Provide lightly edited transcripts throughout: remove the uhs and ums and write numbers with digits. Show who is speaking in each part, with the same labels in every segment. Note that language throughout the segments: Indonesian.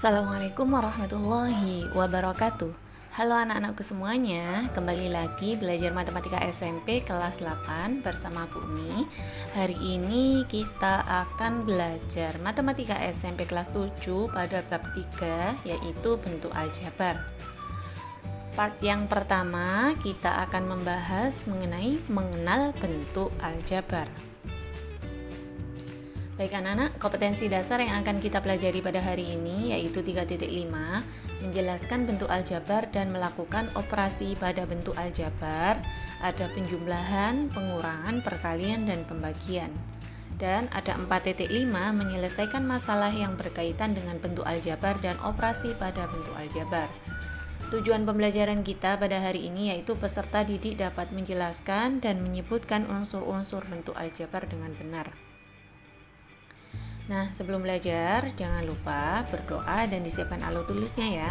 Speaker 1: Assalamualaikum warahmatullahi wabarakatuh. Halo anak-anakku semuanya, kembali lagi belajar matematika SMP kelas 8 bersama Bu Umi. Hari ini kita akan belajar matematika SMP kelas 7 pada bab 3, yaitu bentuk aljabar. Part yang pertama kita akan membahas mengenai mengenal bentuk aljabar. Baik anak-anak, kompetensi dasar yang akan kita pelajari pada hari ini yaitu 3.5, menjelaskan bentuk aljabar dan melakukan operasi pada bentuk aljabar. Ada penjumlahan, pengurangan, perkalian, dan pembagian. Dan ada 4.5, menyelesaikan masalah yang berkaitan dengan bentuk aljabar dan operasi pada bentuk aljabar. Tujuan pembelajaran kita pada hari ini yaitu peserta didik dapat menjelaskan dan menyebutkan unsur-unsur bentuk aljabar dengan benar. Nah, sebelum belajar, jangan lupa berdoa dan disiapkan alat tulisnya ya.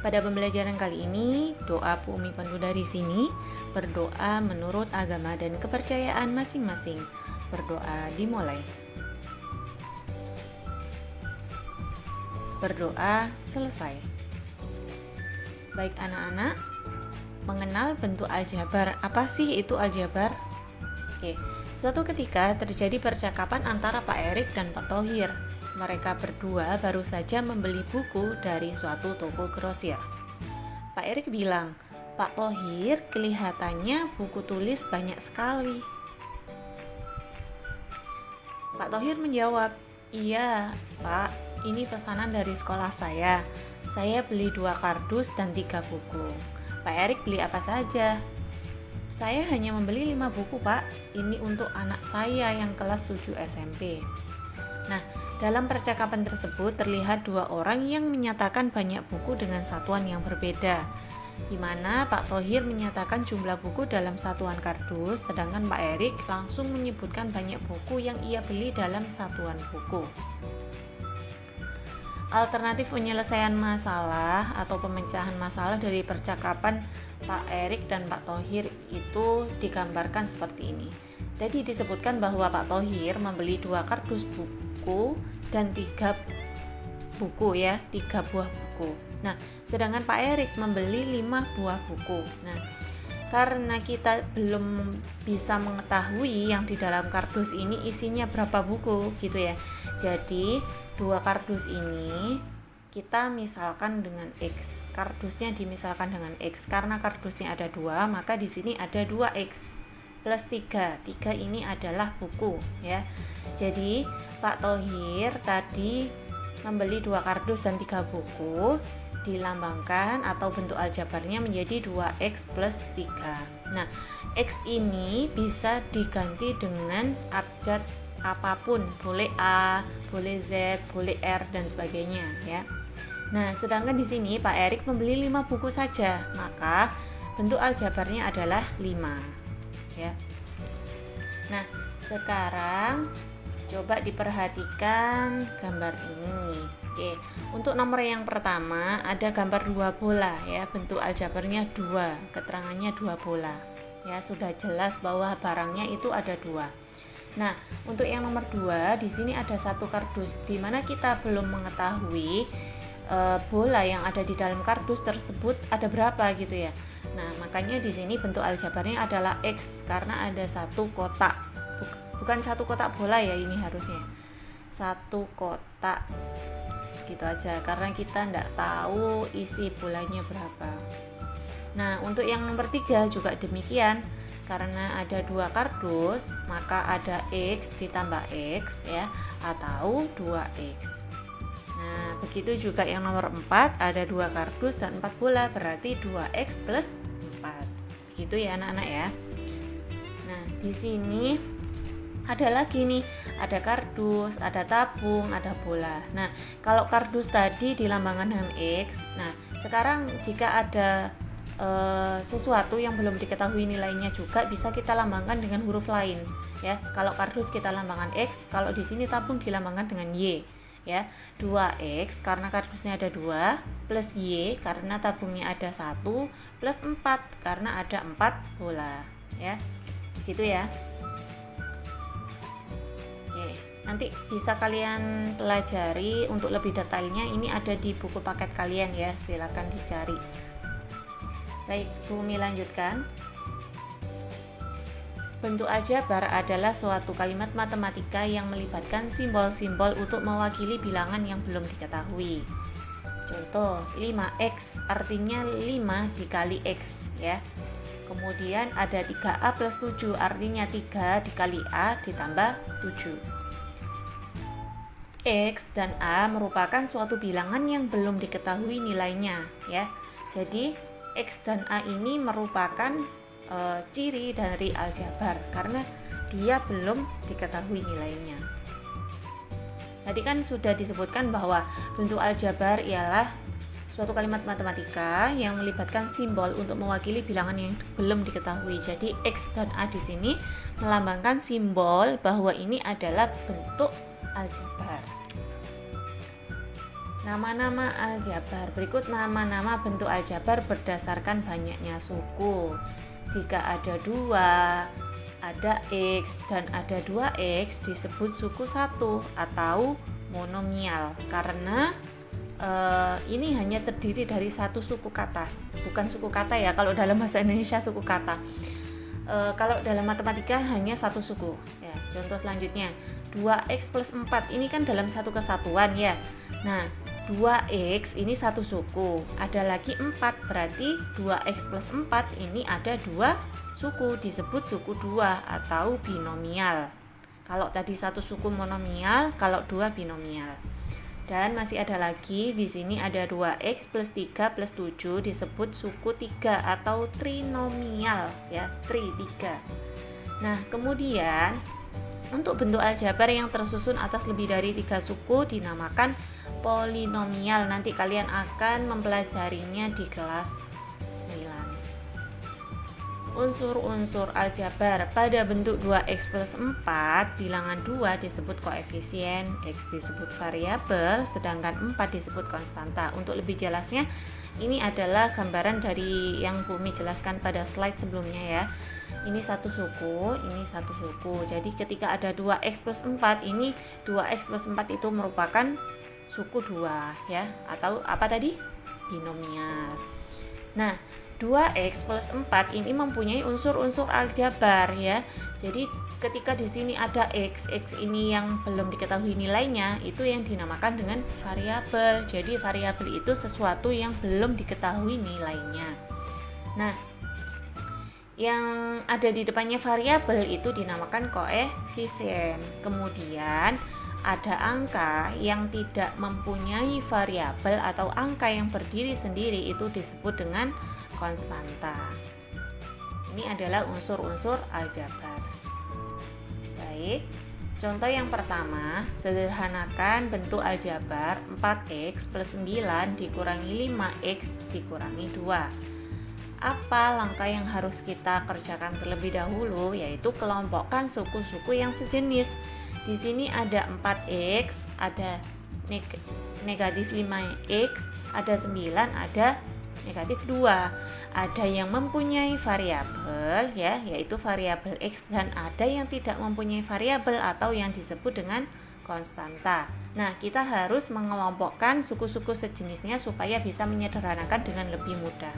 Speaker 1: Pada pembelajaran kali ini, doa Bu Umi pandu dari sini, berdoa menurut agama dan kepercayaan masing-masing. Berdoa dimulai. Berdoa selesai. Baik anak-anak, mengenal bentuk aljabar. Apa sih itu aljabar? Oke. Suatu ketika terjadi percakapan antara Pak Erik dan Pak Thohir. Mereka berdua baru saja membeli buku dari suatu toko grosir. Pak Erik bilang, "Pak Thohir, kelihatannya buku tulis banyak sekali." Pak Thohir menjawab, "Iya, Pak, ini pesanan dari sekolah saya. Saya beli 2 kardus dan 3 buku." Pak Erik beli apa saja? "Saya hanya membeli 5 buku, Pak. Ini untuk anak saya yang kelas 7 SMP. Nah, dalam percakapan tersebut terlihat 2 orang yang menyatakan banyak buku dengan satuan yang berbeda, di mana Pak Thohir menyatakan jumlah buku dalam satuan kardus, sedangkan Pak Erik langsung menyebutkan banyak buku yang ia beli dalam satuan buku. Alternatif penyelesaian masalah atau pemecahan masalah dari percakapan Pak Erik dan Pak Thohir itu digambarkan seperti ini. Jadi disebutkan bahwa Pak Thohir membeli 2 kardus buku dan 3 buku ya, 3 buah buku. Nah, sedangkan Pak Erik membeli 5 buah buku. Nah, karena kita belum bisa mengetahui yang di dalam kardus ini isinya berapa buku gitu ya. Jadi 2 kardus ini kita misalkan dengan X, kardusnya dimisalkan dengan X. Karena kardusnya ada 2, maka di sini ada 2X plus 3. 3 ini adalah buku ya. Jadi Pak Thohir tadi membeli 2 kardus dan 3 buku, dilambangkan atau bentuk aljabarnya menjadi 2X plus 3. Nah, X ini bisa diganti dengan abjad apapun, boleh A, boleh Z, boleh R, dan sebagainya ya. Nah, sedangkan di sini Pak Erik membeli 5 buku saja, maka bentuk aljabarnya adalah 5 ya. Nah, sekarang coba diperhatikan gambar ini. Oke, untuk nomor yang pertama ada gambar 2 bola ya, bentuk aljabarnya 2, keterangannya 2 bola. Ya, sudah jelas bahwa barangnya itu ada 2. Nah, untuk yang nomor 2 di sini ada 1 kardus di mana kita belum mengetahui bola yang ada di dalam kardus tersebut ada berapa gitu ya. Nah, makanya di sini bentuk aljabarnya adalah X karena ada 1 kotak. Bukan 1 kotak bola ya, ini harusnya 1 kotak gitu aja karena kita enggak tahu isi bolanya berapa. Nah, untuk yang nomor 3 juga demikian. Karena ada 2 kardus, maka ada X ditambah X ya, atau 2X. Nah, begitu juga yang nomor 4, ada 2 kardus dan 4 bola, berarti 2X plus 4. Gitu ya anak-anak ya. Nah, di sini ada lagi nih, ada kardus, ada tabung, ada bola. Nah, kalau kardus tadi dilambangkan dengan X. Nah, sekarang jika ada sesuatu yang belum diketahui nilainya juga bisa kita lambangkan dengan huruf lain ya. Kalau kardus kita lambangkan X, kalau di sini tabung dilambangkan dengan Y ya. 2X karena kardusnya ada 2, plus Y karena tabungnya ada 1, plus 4 karena ada 4 bola ya. Gitu ya. Oke. Nanti bisa kalian pelajari untuk lebih detailnya, ini ada di buku paket kalian ya, silakan dicari. Baik, Bumi lanjutkan. Bentuk aljabar adalah suatu kalimat matematika yang melibatkan simbol-simbol untuk mewakili bilangan yang belum diketahui. Contoh, 5x artinya 5 dikali x ya. Kemudian ada 3a plus 7 artinya 3 dikali a ditambah 7. X dan a merupakan suatu bilangan yang belum diketahui nilainya ya. Jadi X dan A ini merupakan ciri dari aljabar karena dia belum diketahui nilainya. Tadi kan sudah disebutkan bahwa bentuk aljabar ialah suatu kalimat matematika yang melibatkan simbol untuk mewakili bilangan yang belum diketahui. Jadi X dan A di sini melambangkan simbol bahwa ini adalah bentuk aljabar. Nama-nama aljabar. Berikut nama-nama bentuk aljabar berdasarkan banyaknya suku. Jika ada 2, ada X dan ada 2X disebut suku 1 atau monomial karena ini hanya terdiri dari satu suku kata, bukan suku kata ya kalau dalam bahasa Indonesia suku kata. Kalau dalam matematika hanya satu suku ya. Contoh selanjutnya 2X plus 4 ini kan dalam satu kesatuan ya. Nah 2x ini satu suku, ada lagi 4 berarti 2x plus 4 ini ada 2 suku, disebut suku 2 atau binomial. Kalau tadi satu suku monomial, kalau 2 binomial. Dan masih ada lagi di sini ada 2x plus 3 plus 7 disebut suku 3 atau trinomial ya, 3. Nah, kemudian untuk bentuk aljabar yang tersusun atas lebih dari 3 suku dinamakan polinomial. Nanti kalian akan mempelajarinya di kelas 9. Unsur-unsur aljabar pada bentuk 2x plus 4, bilangan 2 disebut koefisien, x disebut variabel, sedangkan 4 disebut konstanta. Untuk lebih jelasnya, ini adalah gambaran dari yang Bumi jelaskan pada slide sebelumnya ya. Ini satu suku, ini satu suku. Jadi ketika ada 2x plus 4, ini 2x plus 4 itu merupakan suku 2 ya, atau apa tadi? Binomial. Nah, 2x plus 4 ini mempunyai unsur-unsur aljabar ya. Jadi ketika di sini ada x ini yang belum diketahui nilainya, itu yang dinamakan dengan variabel. Jadi variabel itu sesuatu yang belum diketahui nilainya. Nah, yang ada di depannya variabel itu dinamakan koefisien. Kemudian ada angka yang tidak mempunyai variabel atau angka yang berdiri sendiri itu disebut dengan konstanta. Ini adalah unsur-unsur aljabar. Baik, contoh yang pertama, sederhanakan bentuk aljabar 4x plus 9 dikurangi 5x dikurangi 2. Apa langkah yang harus kita kerjakan terlebih dahulu? Yaitu kelompokkan suku-suku yang sejenis. Di sini ada 4x, ada negatif 5x, ada 9, ada negatif 2. Ada yang mempunyai variabel ya, yaitu variabel x, dan ada yang tidak mempunyai variabel atau yang disebut dengan konstanta. Nah, kita harus mengelompokkan suku-suku sejenisnya supaya bisa menyederhanakan dengan lebih mudah.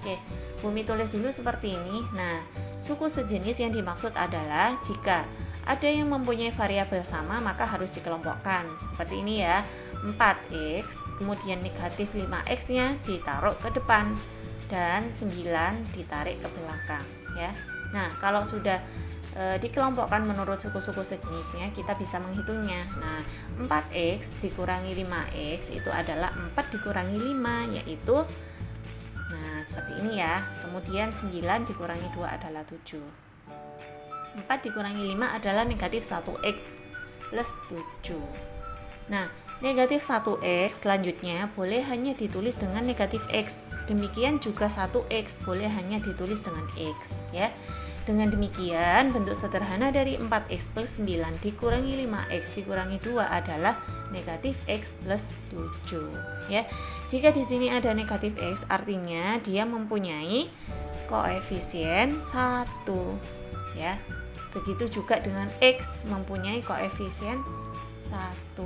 Speaker 1: Oke, Bumi tulis dulu seperti ini. Nah, suku sejenis yang dimaksud adalah jika ada yang mempunyai variabel sama maka harus dikelompokkan. Seperti ini ya, 4x, kemudian negatif 5x nya ditaruh ke depan dan 9 ditarik ke belakang ya. Nah, kalau sudah dikelompokkan menurut suku-suku sejenisnya, kita bisa menghitungnya. Nah, 4x dikurangi 5x itu adalah 4 dikurangi 5, yaitu seperti ini ya. Kemudian 9 dikurangi 2 adalah 7. 4 dikurangi 5 adalah negatif 1x plus 7. Nah, negatif 1x selanjutnya boleh hanya ditulis dengan negatif x. Demikian juga 1x boleh hanya ditulis dengan x ya. Dengan demikian, bentuk sederhana dari 4x plus 9 dikurangi 5x dikurangi 2 adalah negatif x plus 7 ya. Jika di sini ada negatif x, artinya dia mempunyai koefisien 1 ya. Begitu juga dengan X mempunyai koefisien 1.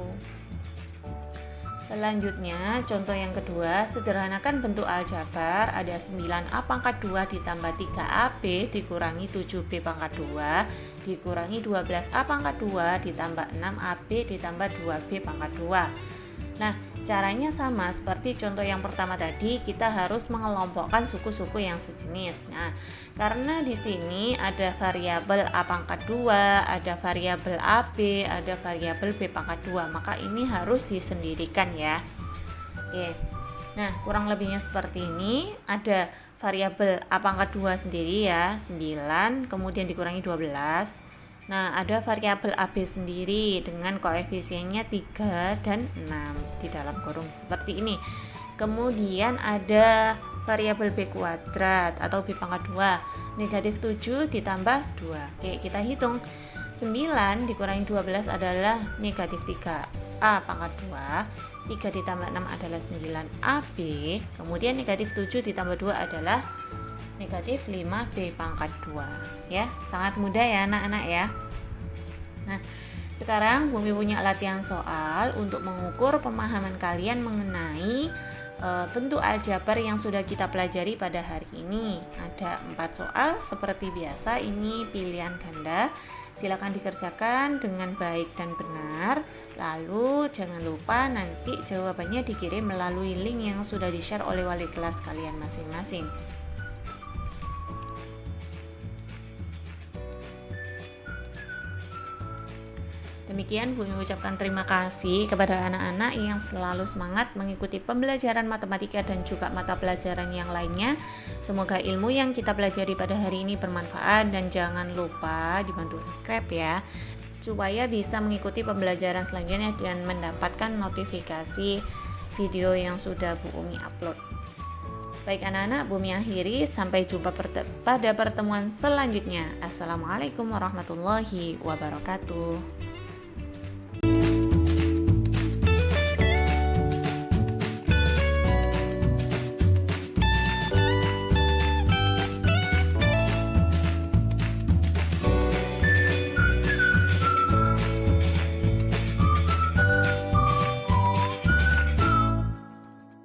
Speaker 1: Selanjutnya, contoh yang kedua, sederhanakan bentuk aljabar. Ada 9A pangkat 2 ditambah 3AB dikurangi 7B pangkat 2 dikurangi 12A pangkat 2 ditambah 6AB ditambah 2B pangkat 2. Nah, caranya sama seperti contoh yang pertama tadi, kita harus mengelompokkan suku-suku yang sejenis. Nah, karena di sini ada variabel A pangkat 2, ada variabel AB, ada variabel B pangkat 2, maka ini harus disendirikan ya. Oke. Nah, kurang lebihnya seperti ini. Ada variabel A pangkat 2 sendiri ya, 9, kemudian dikurangi 12. Nah, ada variabel AB sendiri dengan koefisiennya 3 dan 6 di dalam kurung seperti ini. Kemudian ada variabel B kuadrat atau B pangkat 2, negatif 7 ditambah 2. Oke, kita hitung. 9 dikurangi 12 adalah negatif 3A pangkat 2, 3 ditambah 6 adalah 9AB, kemudian negatif 7 ditambah 2 adalah negatif 5B pangkat 2 ya. Sangat mudah ya anak-anak ya. Nah, sekarang Bumi punya latihan soal untuk mengukur pemahaman kalian mengenai bentuk aljabar yang sudah kita pelajari pada hari ini. Ada 4 soal seperti biasa, ini pilihan ganda. Silakan dikerjakan dengan baik dan benar. Lalu jangan lupa nanti jawabannya dikirim melalui link yang sudah di-share oleh wali kelas kalian masing-masing. Demikian Bumi mengucapkan terima kasih kepada anak-anak yang selalu semangat mengikuti pembelajaran matematika dan juga mata pelajaran yang lainnya. Semoga ilmu yang kita pelajari pada hari ini bermanfaat dan jangan lupa dibantu subscribe ya, supaya bisa mengikuti pembelajaran selanjutnya dan mendapatkan notifikasi video yang sudah Bu Umi upload. Baik anak-anak, Bumi akhiri, sampai jumpa pada pertemuan selanjutnya. Assalamualaikum warahmatullahi wabarakatuh.